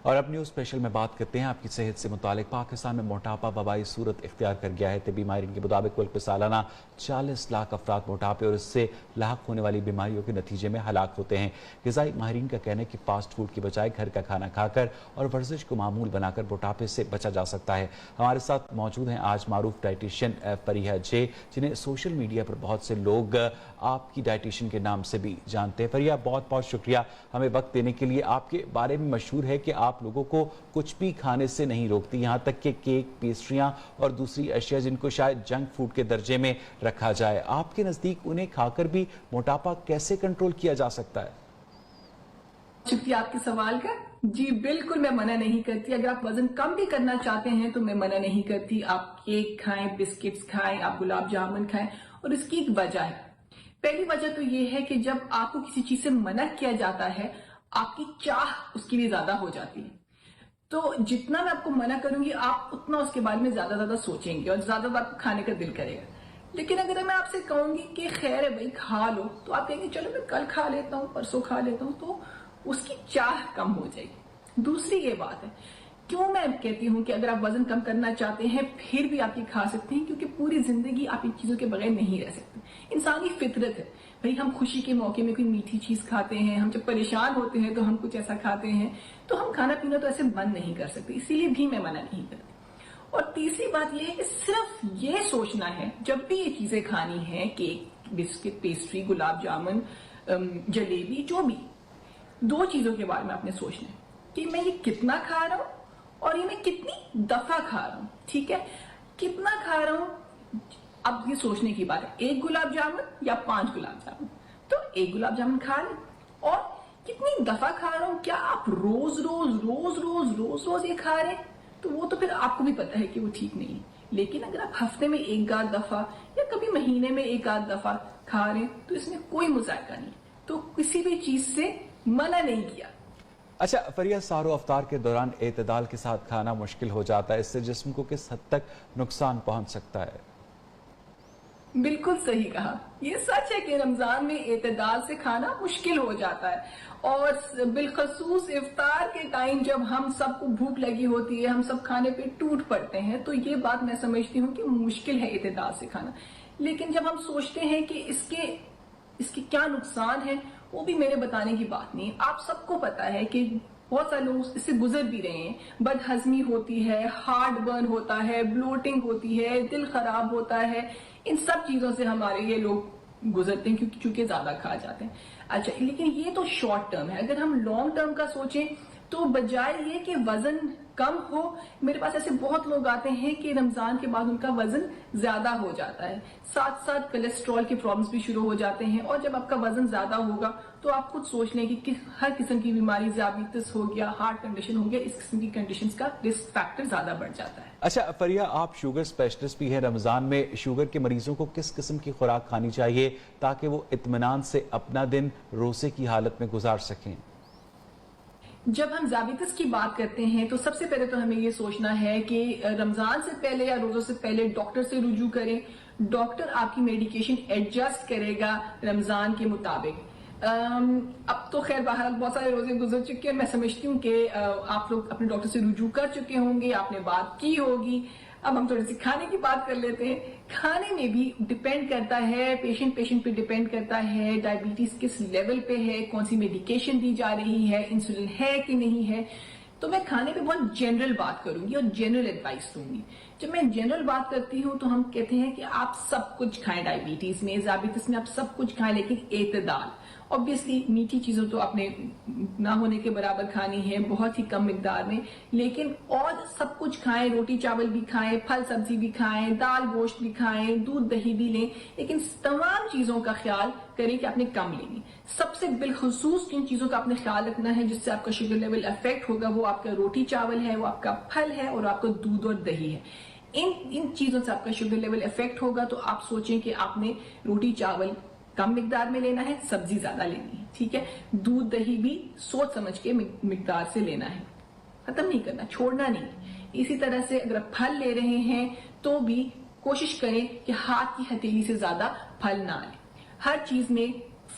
اور اب news special میں بات کرتے ہیں آپ کی صحت سے متعلق۔ پاکستان میں موٹاپا وبائی صورت اختیار کر گیا ہے۔ طبی ماہرین کے مطابق ملک میں سالانہ 40 لاکھ افراد موٹاپے اور اس سے لاحق ہونے والی بیماریوں کے نتیجے میں ہلاک ہوتے ہیں۔ غذائی ماہرین کا کہنا ہے کہ فاسٹ فوڈ کی بجائے گھر کا کھانا کھا کر اور ورزش کو معمول بنا کر موٹاپے سے بچا جا سکتا ہے۔ ہمارے ساتھ موجود ہیں آج معروف ڈائٹیشین فریحہ جے، جنہیں سوشل میڈیا پر بہت سے لوگ آپ کی ڈائٹیشین کے نام سے بھی جانتے ہیں۔ فریحہ، بہت بہت شکریہ ہمیں وقت دینے کے لیے۔ آپ کے بارے میں مشہور ہے کہ آپ لوگوں کو کچھ بھی کھانے سے نہیں روکتی، یہاں تک کہ کیک، پیسٹریاں اور دوسری اشیاء جن کو شاید جنک فوڈ کے درجے میں رکھا جائے۔ آپ کے نزدیک انہیں کھا کر بھی موٹاپا کیسے کنٹرول کیا جا سکتا ہے؟ شکریہ آپ کے سوال کا۔ جی بالکل میں منع نہیں کرتی، اگر آپ وزن کم بھی کرنا چاہتے ہیں تو میں منع نہیں کرتی۔ آپ کیک کھائیں، بسکٹس کھائیں، آپ گلاب جامن کھائیں، اور اس کی ایک وجہ ہے۔ پہلی وجہ تو یہ ہے کہ جب آپ کو کسی چیز سے منع کیا جاتا ہے، آپ کی چاہ اس کی بھی زیادہ ہو جاتی ہے۔ تو جتنا میں آپ کو منع کروں گی، آپ اتنا اس کے بارے میں زیادہ سوچیں گے اور زیادہ بار کھانے کا دل کرے گا۔ لیکن اگر میں آپ سے کہوں گی کہ خیر ہے بھائی کھا لو، تو آپ کہیں گے چلو میں کل کھا لیتا ہوں، پرسوں کھا لیتا ہوں، تو اس کی چاہ کم ہو جائے گی۔ دوسری یہ بات ہے، کیوں میں کہتی ہوں کہ اگر آپ وزن کم کرنا چاہتے ہیں پھر بھی آپ یہ کھا سکتے ہیں، کیونکہ پوری زندگی آپ ان چیزوں کے بغیر نہیں رہ سکتے۔ انسانی فطرت ہے بھائی، ہم خوشی کے موقع میں کوئی میٹھی چیز کھاتے ہیں، ہم جب پریشان ہوتے ہیں تو ہم کچھ ایسا کھاتے ہیں، تو ہم کھانا پینا تو ایسے بند نہیں کر سکتے، اسی لیے بھی میں منع نہیں کرتی۔ اور تیسری بات یہ ہے کہ صرف یہ سوچنا ہے جب بھی یہ چیزیں کھانی ہیں، cake, biscuit, pastry, gulab jamun, jalebi, جو بھی، دو چیزوں کے بارے میں آپ نے سوچنا ہے کہ میں یہ کتنا کھا رہا ہوں اور یہ میں کتنی دفعہ کھا رہا ہوں۔ ٹھیک ہے، کتنا کھا رہا ہوں، اب یہ سوچنے کی بات ہے، 1 گلاب جامن یا 5 گلاب جامن، تو 1 گلاب جامن کھا لیں۔ اور کتنی دفعہ کھا رہا ہوں، کیا آپ روز یہ کھا رہے ہیں، تو وہ تو پھر آپ کو بھی پتا ہے کہ وہ ٹھیک نہیں ہے۔ لیکن اگر آپ ہفتے میں 1 دفعہ یا کبھی مہینے میں 1 دفعہ کھا رہے ہیں تو اس میں کوئی مذائقہ نہیں، تو کسی بھی چیز سے منع نہیں کیا۔ اچھا فریحہ، سحر و افطار کے دوران اعتدال کے ساتھ کھانا مشکل ہو جاتا ہے، اس سے جسم کو کس حد تک نقصان پہنچ سکتا ہے؟ بالکل صحیح کہا، یہ سچ ہے کہ رمضان میں اعتدال سے کھانا مشکل ہو جاتا ہے، اور بالخصوص افطار کے ٹائم جب ہم سب کو بھوک لگی ہوتی ہے، ہم سب کھانے پہ ٹوٹ پڑتے ہیں، تو یہ بات میں سمجھتی ہوں کہ مشکل ہے اعتدال سے کھانا۔ لیکن جب ہم سوچتے ہیں کہ اس کے کیا نقصان ہے، وہ بھی میرے بتانے کی بات نہیں۔ آپ سب کو پتا ہے کہ بہت سارے لوگ اس سے گزر بھی رہے ہیں، بد ہضمی ہوتی ہے، ہارٹ برن ہوتا ہے، بلوٹنگ ہوتی ہے، دل خراب ہوتا ہے، ان سب چیزوں سے ہمارے یہ لوگ گزرتے ہیں چونکہ زیادہ کھا جاتے ہیں۔ اچھا، لیکن یہ تو شارٹ ٹرم ہے۔ اگر ہم لانگ ٹرم کا سوچیں تو بجائے یہ کہ وزن کم ہو، میرے پاس ایسے بہت لوگ آتے ہیں کہ رمضان کے بعد ان کا وزن زیادہ ہو جاتا ہے، ساتھ ساتھ کولیسٹرول کے پرابلمز بھی شروع ہو جاتے ہیں۔ اور جب آپ کا وزن زیادہ ہوگا تو آپ خود سوچ لیں کہ ہر قسم کی بیماری، ذیابیطس ہو گیا، ہارٹ کنڈیشن ہو گیا، اس قسم کی کنڈیشنز کا رسک فیکٹر زیادہ بڑھ جاتا ہے۔ اچھا فریحہ، آپ شوگر اسپیشلسٹ بھی ہیں، رمضان میں شوگر کے مریضوں کو کس قسم کی خوراک کھانی چاہیے تاکہ وہ اطمینان سے اپنا دن روزے کی حالت میں گزار سکیں؟ جب ہم ذیابیطس کی بات کرتے ہیں تو سب سے پہلے تو ہمیں یہ سوچنا ہے کہ رمضان سے پہلے یا روزوں سے پہلے ڈاکٹر سے رجوع کریں۔ ڈاکٹر آپ کی میڈیکیشن ایڈجسٹ کرے گا رمضان کے مطابق۔ اب تو خیر بہرحال بہت سارے روزے گزر چکے ہیں، میں سمجھتی ہوں کہ آپ لوگ اپنے ڈاکٹر سے رجوع کر چکے ہوں گے، آپ نے بات کی ہوگی۔ اب ہم تھوڑی سی کھانے کی بات کر لیتے ہیں۔ کھانے میں بھی ڈیپینڈ کرتا ہے، پیشنٹ پہ ڈیپینڈ کرتا ہے، ڈائبٹیز کس لیول پہ ہے، کون سی میڈیکیشن دی جا رہی ہے، انسولین ہے کہ نہیں ہے۔ تو میں کھانے پہ بہت جنرل بات کروں گی اور جنرل ایڈوائس دوں گی۔ جب میں جنرل بات کرتی ہوں تو ہم کہتے ہیں کہ آپ سب کچھ کھائیں، ڈائبٹیز میں، ذیابیطس میں آپ سب کچھ کھائیں، لیکن اعتدال۔ obviously میٹھی چیزوں تو آپ نے نہ ہونے کے برابر کھانی ہے، بہت ہی کم مقدار میں، لیکن اور سب کچھ کھائیں، روٹی چاول بھی کھائیں، پھل سبزی بھی کھائیں، دال گوشت بھی کھائیں، دودھ دہی بھی لیں، لیکن تمام چیزوں کا خیال کریں کہ آپ نے کم لینی۔ سب سے بالخصوص جن چیزوں کا آپ نے خیال رکھنا ہے جس سے آپ کا شوگر لیول افیکٹ ہوگا، وہ آپ کا روٹی چاول ہے، وہ آپ کا پھل ہے، اور آپ کا دودھ اور دہی ہے۔ ان چیزوں سے آپ کا شوگر لیول افیکٹ ہوگا تو آپ سوچیں کہ آپ نے روٹی چاول کم مقدار میں لینا ہے، سبزی زیادہ لینی ہے، ٹھیک ہے، دودھ دہی بھی سوچ سمجھ کے مقدار سے لینا ہے، ختم نہیں کرنا، چھوڑنا نہیں۔ اسی طرح سے اگر آپ پھل لے رہے ہیں تو بھی کوشش کریں کہ ہاتھ کی ہتھیلی سے زیادہ پھل نہ لیں۔ ہر چیز میں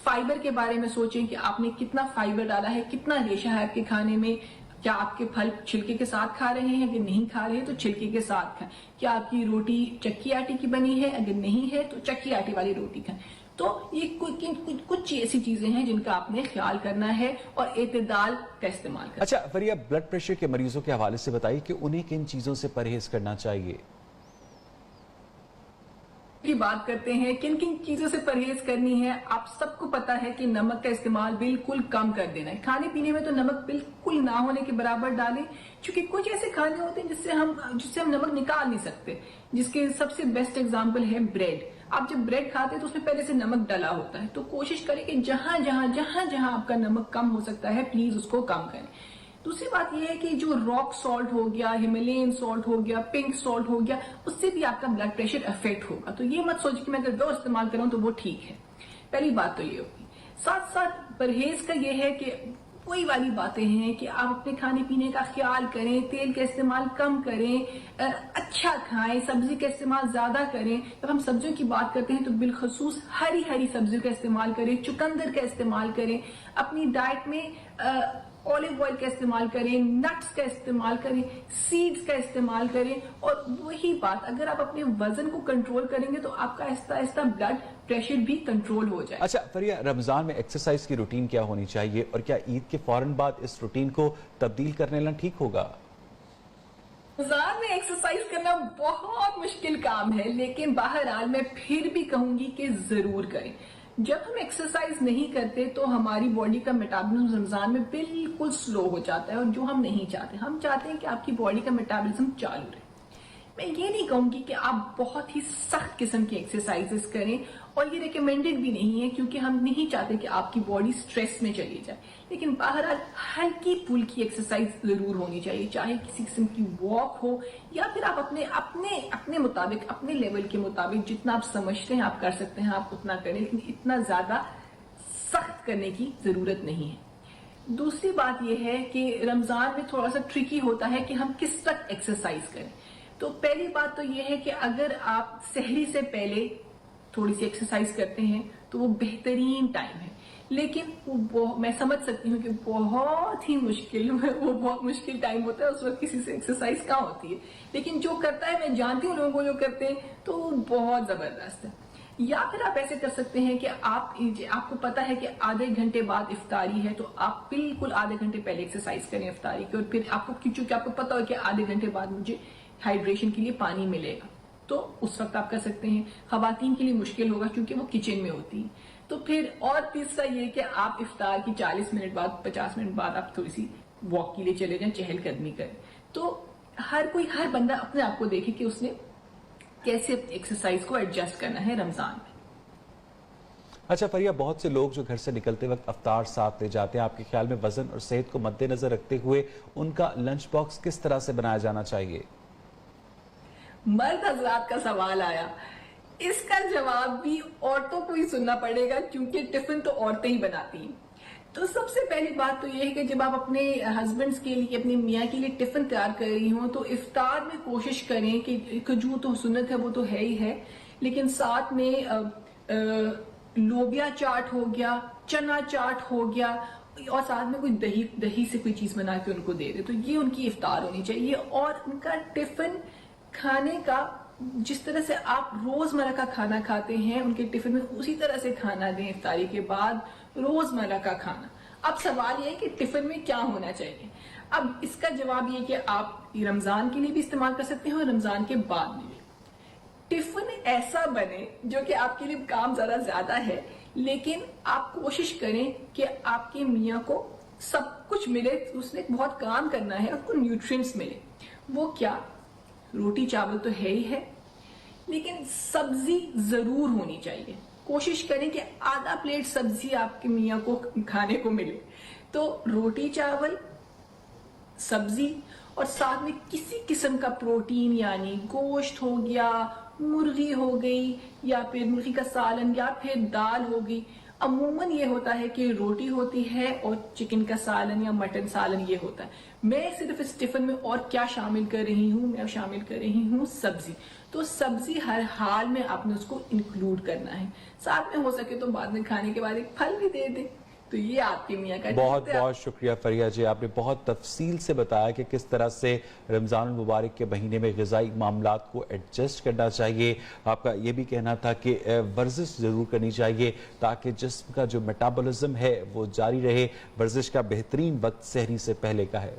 فائبر کے بارے میں سوچیں کہ آپ نے کتنا فائبر ڈالا ہے، کتنا ریشہ ہے آپ کے کھانے میں۔ क्या आपके फल छिलके के साथ खा रहे हैं? अगर नहीं खा रहे हैं तो छिलके के साथ खाएं। क्या आपकी रोटी चक्की आटे की बनी है? अगर नहीं है तो चक्की आटे वाली रोटी खाएं। तो ये कुछ ऐसी चीजें हैं जिनका आपने ख्याल करना है और एतदाल का इस्तेमाल करना। अच्छा फरिया, ब्लड प्रेशर के मरीजों के हवाले से बताइए कि उन्हें किन चीजों से परहेज करना चाहिए? की बात करते हैं, किन किन चीजों से परहेज करनी है। आप सबको पता है कि नमक का इस्तेमाल बिल्कुल कम कर देना है। खाने पीने में तो नमक बिल्कुल ना होने के बराबर डालें, क्योंकि कुछ ऐसे खाने होते हैं जिससे हम नमक निकाल नहीं सकते। जिसके सबसे बेस्ट एग्जांपल है ब्रेड। आप जब ब्रेड खाते हैं तो उसमें पहले से नमक डला होता है, तो कोशिश करें कि जहां जहां आपका नमक कम हो सकता है प्लीज उसको कम करें। दूसरी बात यह है कि जो रॉक सॉल्ट हो गया, हिमालयन सॉल्ट हो गया, पिंक सॉल्ट हो गया, उससे भी आपका ब्लड प्रेशर अफेक्ट होगा। तो ये मत सोचिए कि मैं अगर वो इस्तेमाल करूं तो वो ठीक है। पहली बात तो ये होगी। साथ साथ परहेज का ये है कि वही वाली बातें हैं कि आप अपने खाने पीने का ख्याल करें, तेल का इस्तेमाल कम करें, अच्छा खाएं, सब्जी का इस्तेमाल ज्यादा करें। जब हम सब्जियों की बात करते हैं तो बिलखसूस हरी हरी सब्जियों का इस्तेमाल करें, चुकंदर का इस्तेमाल करें, अपनी डाइट में ऑलिव ऑयल का इस्तेमाल करें, नट्स का इस्तेमाल करें, सीड्स का इस्तेमाल करें। और वही बात, अगर आप अपने वजन को कंट्रोल करेंगे तो आपका आहिस्ता आहिस्ता ब्लड प्रेशर भी कंट्रोल हो जाए। अच्छा फरिया, रमजान में एक्सरसाइज की रूटीन क्या होनी चाहिए और क्या ईद के फौरन बाद इस रूटीन को तब्दील करने ना ठीक होगा? रमजान में एक्सरसाइज करना बहुत मुश्किल काम है, लेकिन बहरहाल मैं फिर भी कहूंगी कि जरूर करें। जब हम एक्सरसाइज नहीं करते तो हमारी बॉडी का मेटाबॉलिज्म रमजान में बिल्कुल स्लो हो जाता है, और जो हम नहीं चाहते। हम चाहते हैं कि आपकी बॉडी का मेटाबॉलिज्म चालू रहे। मैं ये नहीं कहूंगी कि आप बहुत ही सख्त किस्म की एक्सरसाइजेस करें, और ये रिकमेंडेड भी नहीं है, क्योंकि हम नहीं चाहते कि आपकी बॉडी स्ट्रेस में चली जाए। लेकिन बहरहाल हल्की फुल्की एक्सरसाइज जरूर होनी चाहिए, चाहे किसी किस्म की वॉक हो या फिर आप अपने मुताबिक, अपने लेवल के मुताबिक जितना आप समझते हैं आप कर सकते हैं, आप उतना करें, लेकिन इतना ज्यादा सख्त करने की जरूरत नहीं है। दूसरी बात यह है कि रमजान में थोड़ा सा ट्रिकी होता है कि हम किस वक्त एक्सरसाइज करें। तो पहली बात तो यह है कि अगर आप सहरी से पहले थोड़ी सी एक्सरसाइज करते हैं तो वो बेहतरीन टाइम है, लेकिन मैं समझ सकती हूँ कि बहुत मुश्किल टाइम होता है, उस वक्त किसी से एक्सरसाइज कहाँ होती है। लेकिन जो करता है, मैं जानती हूँ लोगों को जो करते हैं, तो बहुत जबरदस्त है। या फिर आप ऐसे कर सकते हैं कि आपको पता है कि आधे घंटे बाद इफ्तारी है, तो आप बिल्कुल आधे घंटे पहले एक्सरसाइज करें इफ्तारी की, और फिर चूंकि आपको पता हो कि आधे घंटे बाद मुझे हाइड्रेशन के लिए पानी मिलेगा, तो उस वक्त आप कर सकते हैं। खवातीन के लिए मुश्किल होगा क्योंकि वो किचन में होती है। तो फिर और तीसरा ये कि आप इफ्तार की 40 मिनट बाद, 50 मिनट बाद आप थोड़ी सी वॉक के लिए चले जाएं, चहलकदमी करें। तो हर बंदा अपने आप को देखे कि उसने कैसे एक्सरसाइज को एडजस्ट करना है रमजान में। अच्छा फरिया, बहुत से लोग जो घर से निकलते वक्त अफ्तार साथ ले जाते हैं, आपके ख्याल में वजन और सेहत को मद्देनजर रखते हुए उनका लंच बॉक्स किस तरह से बनाया जाना चाहिए? मर्द हजरात का सवाल आया, इसका जवाब भी औरतों को ही सुनना पड़ेगा, क्योंकि टिफिन तो औरतें ही बनाती हैं। तो सबसे पहली बात तो यह है कि जब आप अपने हस्बैंड्स के लिए, अपने मियाँ के लिए टिफिन तैयार कर रही हो, तो इफ्तार में कोशिश करें कि खजूर तो सुन्नत है, वो तो है ही है, लेकिन साथ में लोबिया चाट हो गया, चना चाट हो गया, और साथ में कोई दही से कोई चीज बना के उनको दे दे। तो ये उनकी इफ्तार होनी चाहिए। और उनका टिफिन खाने का, जिस तरह से आप रोजमर्रा का खाना खाते हैं, उनके टिफिन में उसी तरह से खाना दें इफ्तारी के बाद, रोजमर्रा का खाना। अब सवाल ये है कि टिफिन में क्या होना चाहिए। अब इसका जवाब ये कि आप रमजान के लिए भी इस्तेमाल कर सकते हैं और रमजान के बाद में भी। टिफिन ऐसा बने जो कि आपके लिए काम जरा ज्यादा है, लेकिन आप कोशिश करें कि आपके मियाँ को सब कुछ मिले, उसने बहुत काम करना है, उसको न्यूट्रिएंट्स मिले। वो क्या, रोटी चावल तो है ही है, लेकिन सब्जी जरूर होनी चाहिए। कोशिश करें कि आधा प्लेट सब्जी आपके मियाँ को खाने को मिले। तो रोटी चावल, सब्जी, और साथ में किसी किस्म का प्रोटीन, यानी गोश्त हो गया, मुर्गी हो गई, या फिर मुर्गी का सालन, या फिर दाल हो गई। अमूमन ये होता है कि रोटी होती है और चिकन का सालन या मटन सालन ये होता है। मैं सिर्फ इस टिफिन में और क्या शामिल कर रही हूँ, मैं शामिल कर रही हूँ सब्जी। तो सब्जी हर हाल में आपने उसको इंक्लूड करना है। साथ में हो सके तो बाद में खाने के बाद एक फल भी दे दे, तो ये आपके मियाँ का बहुत टिप्स है। बहुत शुक्रिया फरिया जी, आपने बहुत तफसील से बताया कि किस तरह से रमज़ान मुबारक के महीने में ग़िज़ाई मामलात को एडजस्ट करना चाहिए। आपका ये भी कहना था कि वर्जिश ज़रूर करनी चाहिए ताकि जिस्म का जो मेटाबॉलिज्म है वो जारी रहे। वर्जिश का बेहतरीन वक्त सहरी से पहले का है।